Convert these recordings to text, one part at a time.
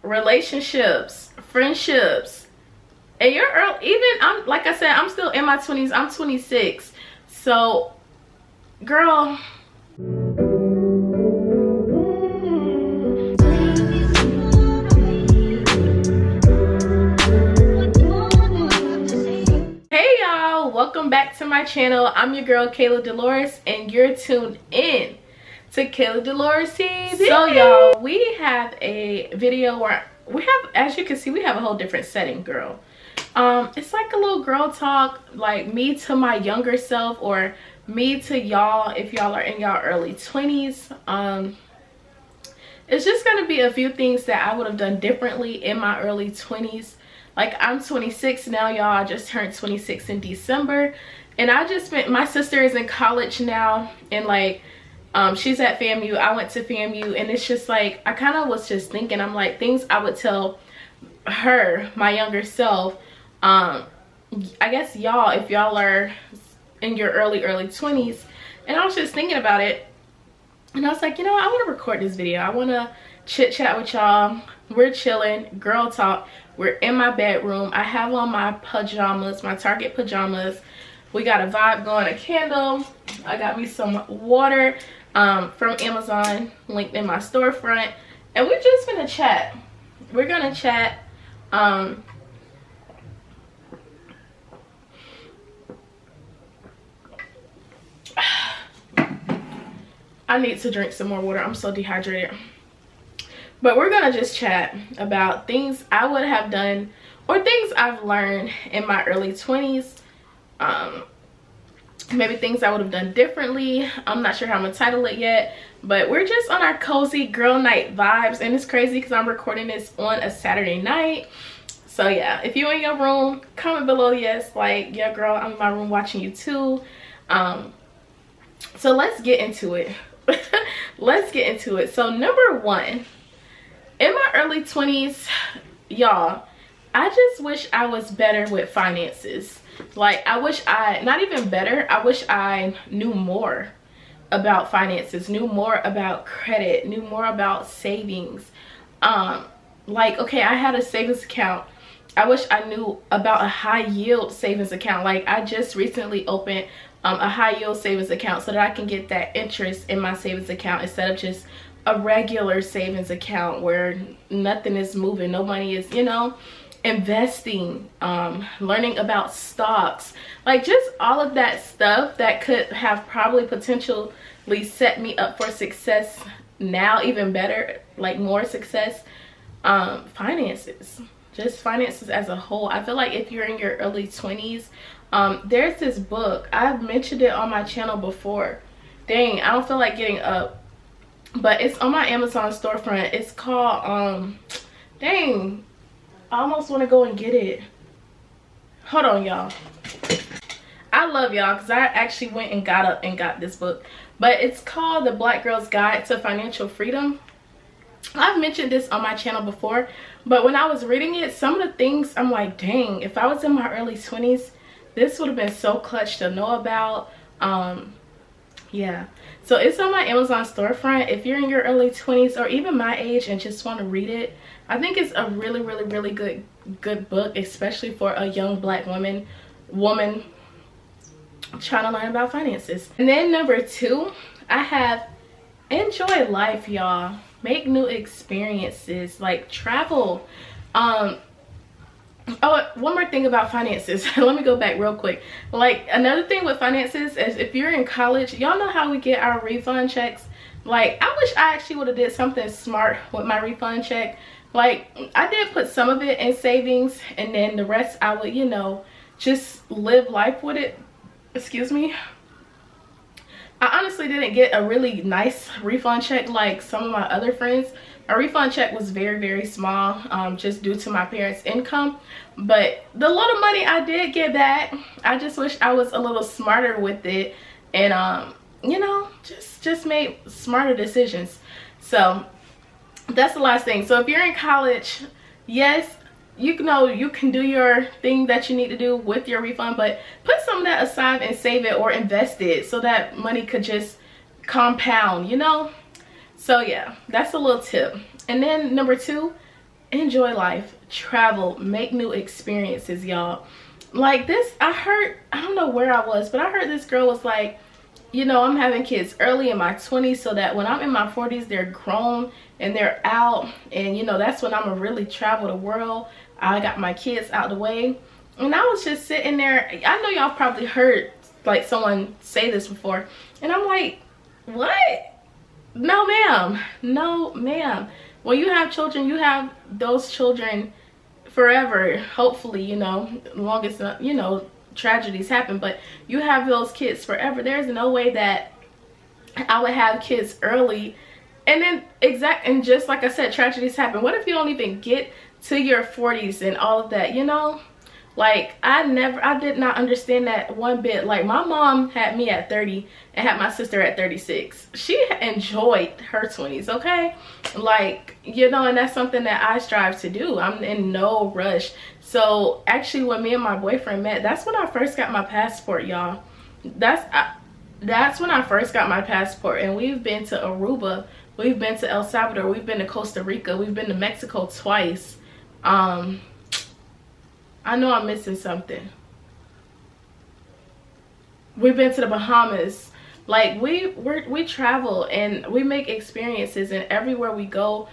relationships, friendships, and you're early, even I'm like I said, I'm still in my 20s. I'm 26. So girl, hey y'all, welcome back to my channel. I'm your girl KAYLADELORES, and you're tuned in to KAYLADELORES TV. So y'all, we have a video where we have, as you can see, we have a whole different setting, girl. It's like a little girl talk, like me to my younger self, or me to y'all if y'all are in y'all early 20s. It's just gonna be a few things that I would have done differently in my early 20s. Like, I'm 26 now, y'all. I just turned 26 in December, and I just spent, my sister is in college now, and like she's at FAMU, I went to FAMU, and it's just like, I kind of was just thinking, I'm like, things I would tell her, my younger self. I guess y'all, if y'all are in your early 20s, and I was just thinking about it, and I was like, you know what, I want to record this video. I want to chit chat with y'all. We're chilling, girl talk. We're in my bedroom. I have on my pajamas, my Target pajamas. We got a vibe going, a candle. I got me some water from Amazon, linked in my storefront, and we're just gonna chat. We're gonna chat. I need to drink some more water. I'm so dehydrated. But we're gonna just chat about things I would have done, or things I've learned in my early 20s. Maybe things I would have done differently. I'm not sure how I'm gonna title it yet, but we're just on our cozy girl night vibes, and it's crazy because I'm recording this on a Saturday night. So yeah, if you're in your room, comment below yes, like, yeah girl, I'm in my room watching you too. So let's get into it. Let's get into it. So number one, in my early 20s, y'all, I just wish I was better with finances. Like, I wish not even better, I wish I knew more about finances, knew more about credit, knew more about savings. Like, okay, I had a savings account. I wish I knew about a high yield savings account. Like, I just recently opened a high yield savings account so that I can get that interest in my savings account instead of just a regular savings account where nothing is moving, no money is, you know. Investing, learning about stocks, like just all of that stuff that could have probably potentially set me up for success now, even better, like more success. Finances, just finances as a whole. I feel like if you're in your early 20s, there's this book, I've mentioned it on my channel before. Dang, I don't feel like getting up, but it's on my Amazon storefront. It's called dang, I almost want to go and get it. Hold on, y'all. I love y'all because I actually went and got up and got this book, but it's called The Black Girl's Guide to Financial Freedom. I've mentioned this on my channel before, but when I was reading it, some of the things I'm like, dang, if I was in my early 20s, this would have been so clutch to know about. Yeah, so it's on my Amazon storefront. If you're in your early 20s or even my age and just want to read it, I think it's a really good book, especially for a young black woman trying to learn about finances. And then number two, I have enjoy life, y'all. Make new experiences, like travel. Oh, one more thing about finances. Let me go back real quick. Like, another thing with finances is if you're in college, y'all know how we get our refund checks. Like, I wish I actually would have did something smart with my refund check. Like, I did put some of it in savings, and then the rest I would, you know, just live life with it. Excuse me. I honestly didn't get a really nice refund check like some of my other friends. My refund check was very small, just due to my parents' income. But the little money I did get back, I just wish I was a little smarter with it, and you know, just made smarter decisions. So that's the last thing. So if you're in college, yes, you know, you can do your thing that you need to do with your refund, but put some of that aside and save it or invest it so that money could just compound, you know. So yeah, that's a little tip. And then number two, enjoy life, travel, make new experiences, y'all. Like this, I don't know where I was, but I heard this girl was like, you know, I'm having kids early in my 20s so that when I'm in my 40s, they're grown and they're out. And, you know, that's when I'm going to really travel the world. I got my kids out the way. And I was just sitting there. I know y'all probably heard like someone say this before. And I'm like, what? No, ma'am. No, ma'am. When you have children, you have those children forever. Hopefully, you know, as long as, you know, tragedies happen, but you have those kids forever. There's no way that I would have kids early and then and just like I said, tragedies happen. What if you don't even get to your 40s and all of that, you know? Like I did not understand that one bit. Like my mom had me at 30 and had my sister at 36. She enjoyed her 20s, okay? Like, you know, and that's something that I strive to do. I'm in no rush. So actually when me and my boyfriend met, that's when I first got my passport, y'all. That's when I first got my passport, and we've been to Aruba, we've been to El Salvador, we've been to Costa Rica, we've been to Mexico twice. I know I'm missing something. We've been to the Bahamas. Like we travel and we make experiences, and everywhere we go,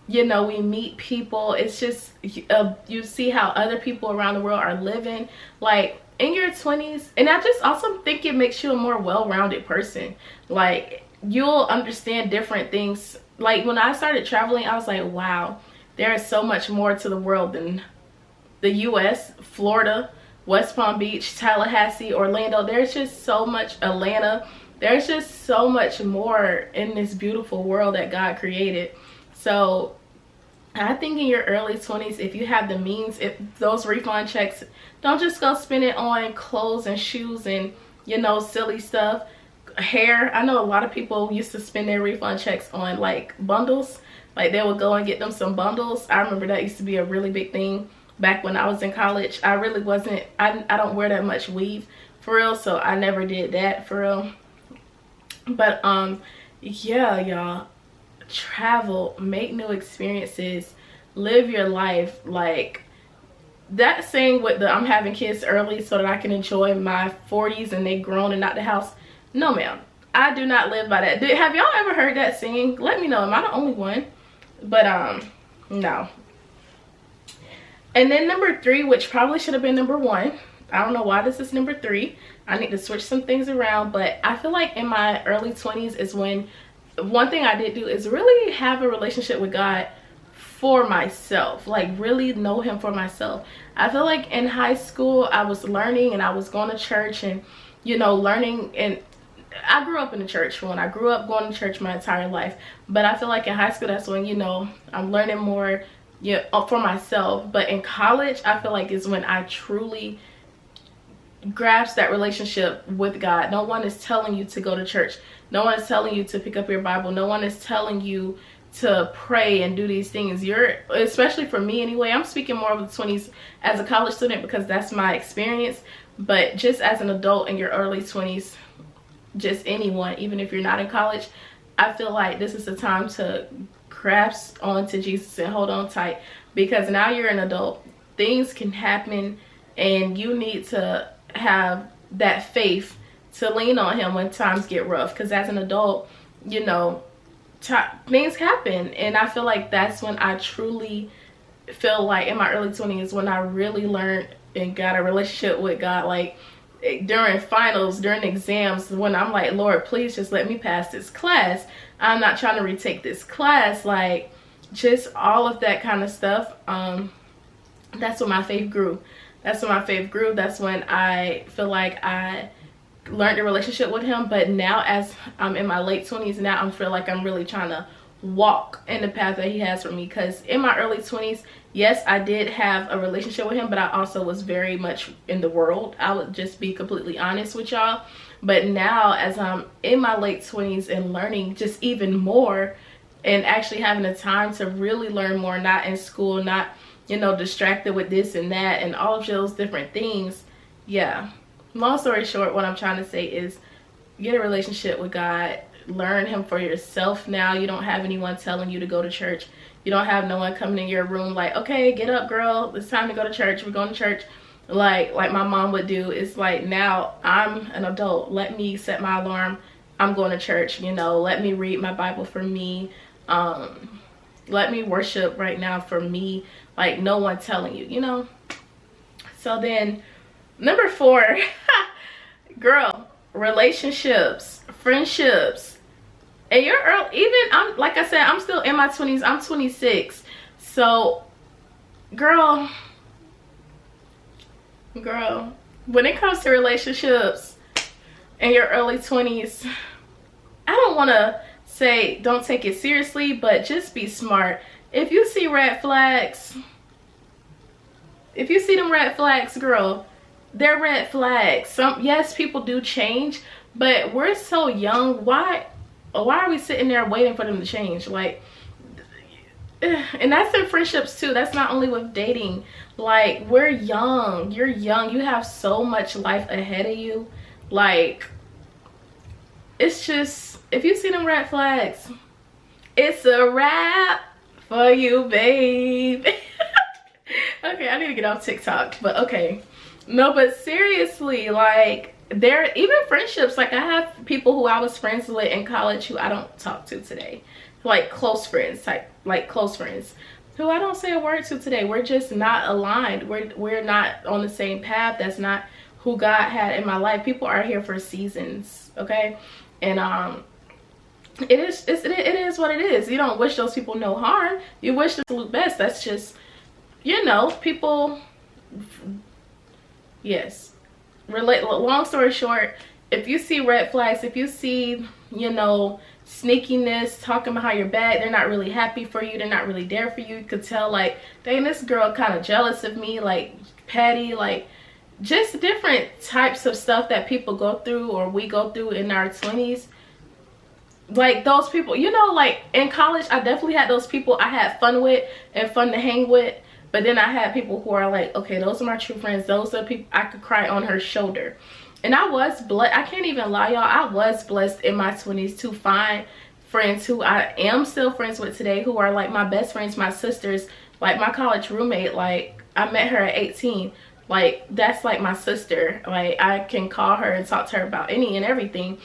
you know, we meet people. It's just you see how other people around the world are living. Like in your 20s, and I just also think it makes you a more well-rounded person. Like you'll understand different things. Like when I started traveling, I was like, wow, there is so much more to the world than the US, Florida, West Palm Beach, Tallahassee, Orlando. There's just so much, Atlanta. There's just so much more in this beautiful world that God created. So I think in your early 20s, if you have the means, if those refund checks, don't just go spend it on clothes and shoes and, you know, silly stuff. Hair. I know a lot of people used to spend their refund checks on like bundles. Like they would go and get them some bundles. I remember that used to be a really big thing back when I was in college. I really wasn't, I don't wear that much weave for real, so I never did that for real. But yeah, y'all, travel, make new experiences, live your life. Like that saying with the I'm having kids early so that I can enjoy my 40s and they grown and out the house. No, ma'am, I do not live by that. Have y'all ever heard that saying? Let me know. Am I the only one? But no. And then number 3, which probably should have been number 1. I don't know why this is number 3. I need to switch some things around. But I feel like in my early 20s is when one thing I did do is really have a relationship with God for myself. Like really know him for myself. I feel like in high school I was learning and I was going to church and, you know, learning. And I grew up in the church. For one, I grew up going to church my entire life. But I feel like in high school that's when, you know, I'm learning more, yeah, for myself. But in college, I feel like is when I truly grasp that relationship with God. No one is telling you to go to church. No one is telling you to pick up your Bible. No one is telling you to pray and do these things. You're, especially for me anyway, I'm speaking more of the 20s as a college student because that's my experience. But just as an adult in your early 20s, just anyone, even if you're not in college, I feel like this is the time to grasp onto Jesus and hold on tight, because now you're an adult. Things can happen and you need to have that faith to lean on him when times get rough, because as an adult, you know, things happen. And I feel like that's when I truly feel like in my early 20s when I really learned and got a relationship with God. Like during finals, during exams, when I'm like, Lord, please just let me pass this class. I'm not trying to retake this class. Like just all of that kind of stuff. That's when my faith grew. That's when my faith grew. That's when I feel like I learned a relationship with him. But now as I'm in my late 20s, now I feel like I'm really trying to walk in the path that he has for me. Because in my early 20s, yes, I did have a relationship with him, but I also was very much in the world. I would just be completely honest with y'all. But now as I'm in my late 20s and learning just even more and actually having the time to really learn more, not in school, not, you know, distracted with this and that and all of those different things. Yeah, long story short, what I'm trying to say is get a relationship with God. Learn him for yourself now. You don't have anyone telling you to go to church. You don't have no one coming in your room like, okay, get up, girl, it's time to go to church, we're going to church, like my mom would do. It's like, now I'm an adult, let me set my alarm, I'm going to church, you know, let me read my Bible for me, let me worship right now for me, like no one telling you, you know. So then number 4, girl, relationships, friendships. And you're early, even I'm, like I said, I'm still in my 20s, I'm 26. So girl, when it comes to relationships in your early 20s, I don't want to say don't take it seriously, but just be smart. If you see red flags, if you see them red flags, girl, they're red flags. Yes, people do change, but we're so young. Why are we sitting there waiting for them to change? Like, and that's in friendships too. That's not only with dating. Like, we're young, you're young, you have so much life ahead of you. Like, it's just, if you see them red flags, it's a wrap for you, babe. Okay, I need to get off TikTok, but okay. No, but seriously, like, there, even friendships, like I have people who I was friends with in college who I don't talk to today, like close friends, type, like close friends who I don't say a word to today. We're just not aligned, we're not on the same path. That's not who God had in my life. People are here for seasons, okay? And it is what it is. You don't wish those people no harm, you wish the absolute best. That's just, you know, people. Yes, long story short, if you see red flags, if you see, you know, sneakiness, talking behind your back, they're not really happy for you, they're not really there for you, you could tell, like, dang, this girl kind of jealous of me, like petty, like just different types of stuff that people go through or we go through in our 20s. Like those people, you know, like in college I definitely had those people I had fun with and fun to hang with. But then I had people who are like, okay, those are my true friends. Those are people I could cry on her shoulder. And I was blessed. I can't even lie, y'all. I was blessed in my 20s to find friends who I am still friends with today, who are like my best friends, my sisters, like my college roommate. Like, I met her at 18. Like, that's like my sister. Like, I can call her and talk to her about any and everything.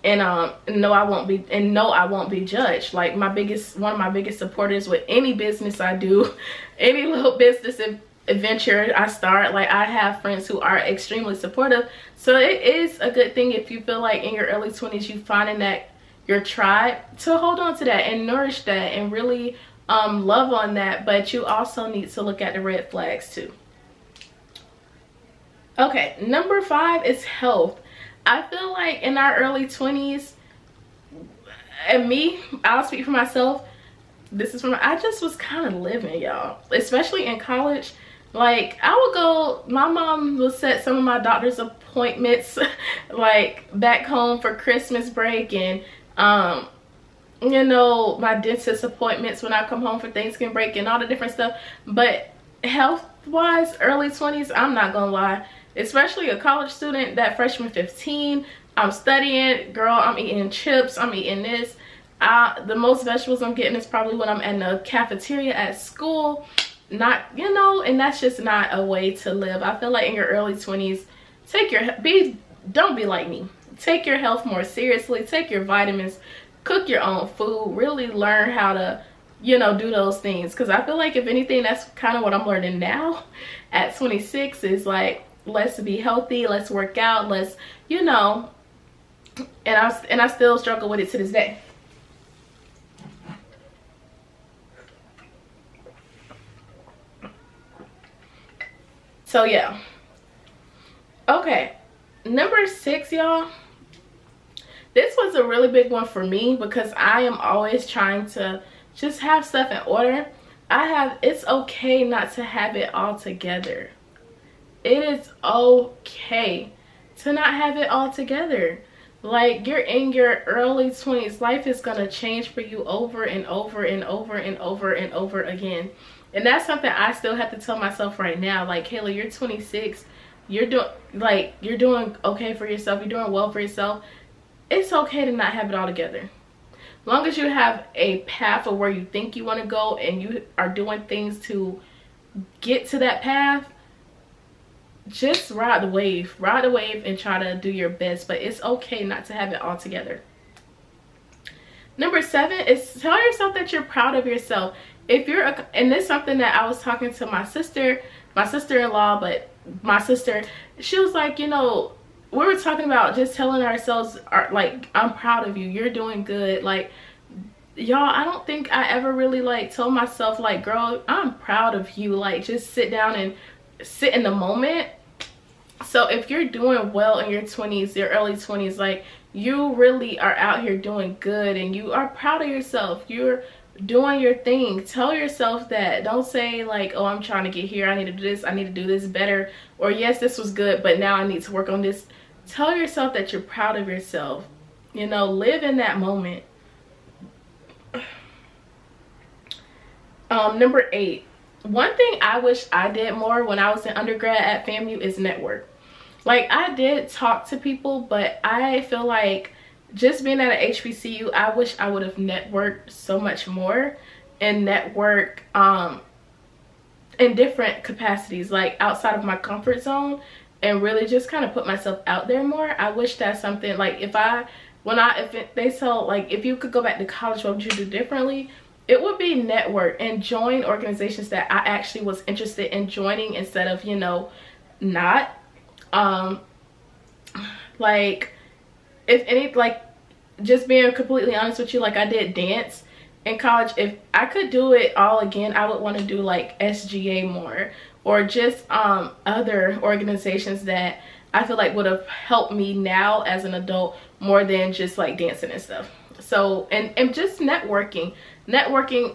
And no, I won't be judged. Like, one of my biggest supporters with any business I do, any little business adventure I start, like, I have friends who are extremely supportive. So it is a good thing if you feel like in your early 20s you finding that your tribe, to hold on to that and nourish that and really love on that. But you also need to look at the red flags too. Okay, number 5 is health. I feel like in our early 20s, and me, I'll speak for myself, this is from, I just was kind of living, y'all, especially in college. Like, I would go, my mom would set some of my doctor's appointments like back home for Christmas break, and you know, my dentist appointments when I come home for Thanksgiving break and all the different stuff. But health wise, early 20s, I'm not gonna lie, especially a college student, that freshman 15, I'm studying, girl, I'm eating chips, I'm eating this. The most vegetables I'm getting is probably when I'm in the cafeteria at school. Not, you know, and that's just not a way to live. I feel like in your early 20s, don't be like me. Take your health more seriously, take your vitamins, cook your own food, really learn how to, you know, do those things. Because I feel like if anything, that's kind of what I'm learning now at 26 is like, let's be healthy, let's work out, let's, you know, and I still struggle with it to this day. So yeah. Okay, number 6, y'all, this was a really big one for me because I am always trying to just have stuff in order. It's okay not to have it all together. It is okay to not have it all together. Like, you're in your early 20s, life is gonna change for you over and over and over and over and over again. And that's something I still have to tell myself right now. Like, Kayla, you're 26, you're doing okay for yourself, you're doing well for yourself. It's okay to not have it all together. long as you have a path of where you think you want to go and you are doing things to get to that path, just ride the wave. Ride the wave and try to do your best, but it's okay not to have it all together. Number 7 is tell yourself that you're proud of yourself. If you're and this is something that I was talking to my sister-in-law, but my sister, she was like, you know, we were talking about just telling ourselves, like, I'm proud of you, you're doing good. Like, y'all, I don't think I ever really like told myself, like, girl, I'm proud of you. Like, just sit down and sit in the moment. So if you're doing well in your 20s, your early 20s, like, you really are out here doing good and you are proud of yourself, you're doing your thing, tell yourself that. Don't say like, oh, I'm trying to get here, I need to do this, I need to do this better, or yes, this was good but now I need to work on this. Tell yourself that you're proud of yourself. You know, live in that moment. Number 8, one thing I wish I did more when I was in undergrad at FAMU is network. Like, I did talk to people, but I feel like just being at an HBCU, I wish I would have networked so much more and network in different capacities, like outside of my comfort zone, and really just kind of put myself out there more. I wish that's something, like, they tell, like, if you could go back to college, what would you do differently? It would be network and join organizations that I actually was interested in joining instead of, you know, not. Like, if any, like, just being completely honest with you, like, I did dance in college. If I could do it all again, I would want to do like SGA more, or just other organizations that I feel like would have helped me now as an adult more than just like dancing and stuff. So, and just networking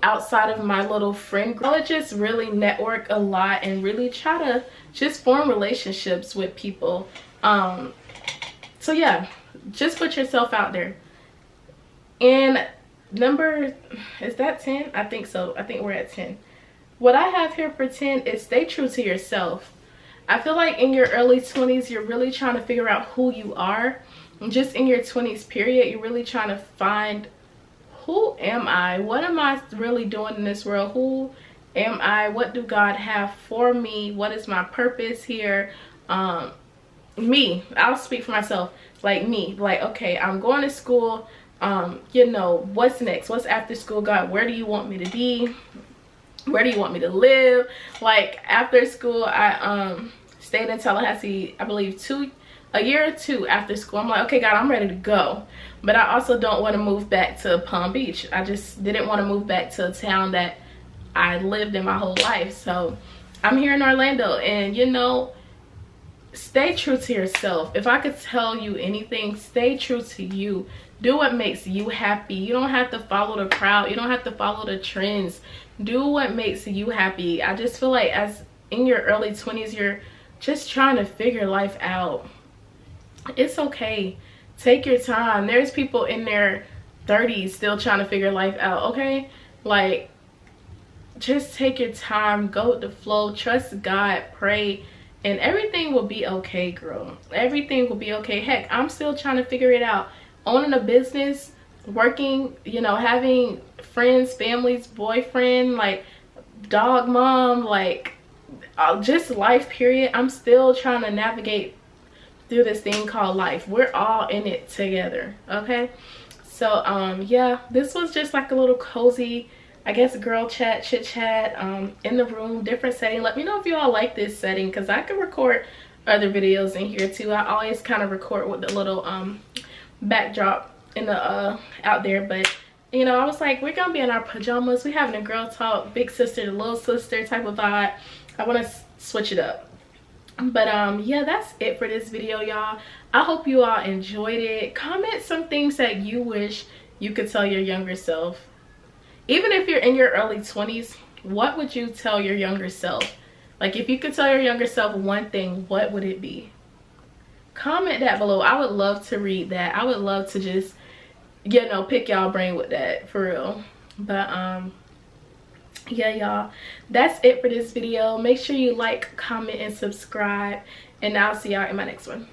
outside of my little friend group. I would just really network a lot and really try to just form relationships with people. So yeah, just put yourself out there. And number, is that 10? I think so. I think we're at 10. What I have here for 10 is stay true to yourself. I feel like in your early 20s, you're really trying to figure out who you are. And just in your 20s period, you're really trying to find, who am I? What am I really doing in this world? Who am I? What do God have for me? What is my purpose here? Me, I'll speak for myself. Like me, like, okay, I'm going to school. You know, what's next? What's after school? God, where do you want me to be? Where do you want me to live? Like, after school, I stayed in Tallahassee, I believe a year or two after school. I'm like, okay, God, I'm ready to go. But I also don't want to move back to Palm Beach. I just didn't want to move back to a town that I lived in my whole life. So I'm here in Orlando, and you know, stay true to yourself. If I could tell you anything, stay true to you. Do what makes you happy. You don't have to follow the crowd. You don't have to follow the trends. Do what makes you happy. I just feel like as in your early 20s, you're just trying to figure life out. It's okay. Take your time. There's people in their 30s still trying to figure life out, okay? Like, just take your time. Go with the flow. Trust God. Pray. And everything will be okay, girl. Everything will be okay. Heck, I'm still trying to figure it out. Owning a business, working, you know, having friends, families, boyfriend, like dog mom, like just life period. I'm still trying to navigate through this thing called life. We're all in it together, okay? So yeah, this was just like a little cozy, I guess, girl chat, chit chat, in the room, different setting. Let me know if you all like this setting, because I can record other videos in here too. I always kind of record with the little backdrop in the out there, but you know, I was like, we're gonna be in our pajamas, we having a girl talk, big sister to little sister type of vibe. I want to switch it up. But yeah, that's it for this video, y'all. I hope you all enjoyed it. Comment some things that you wish you could tell your younger self. Even if you're in your early 20s, what would you tell your younger self? Like, if you could tell your younger self one thing, what would it be? Comment that below. I would love to read that. I would love to just, you know, pick y'all brain with that, for real. But yeah, y'all, that's it for this video. Make sure you like, comment, and subscribe, and I'll see y'all in my next one.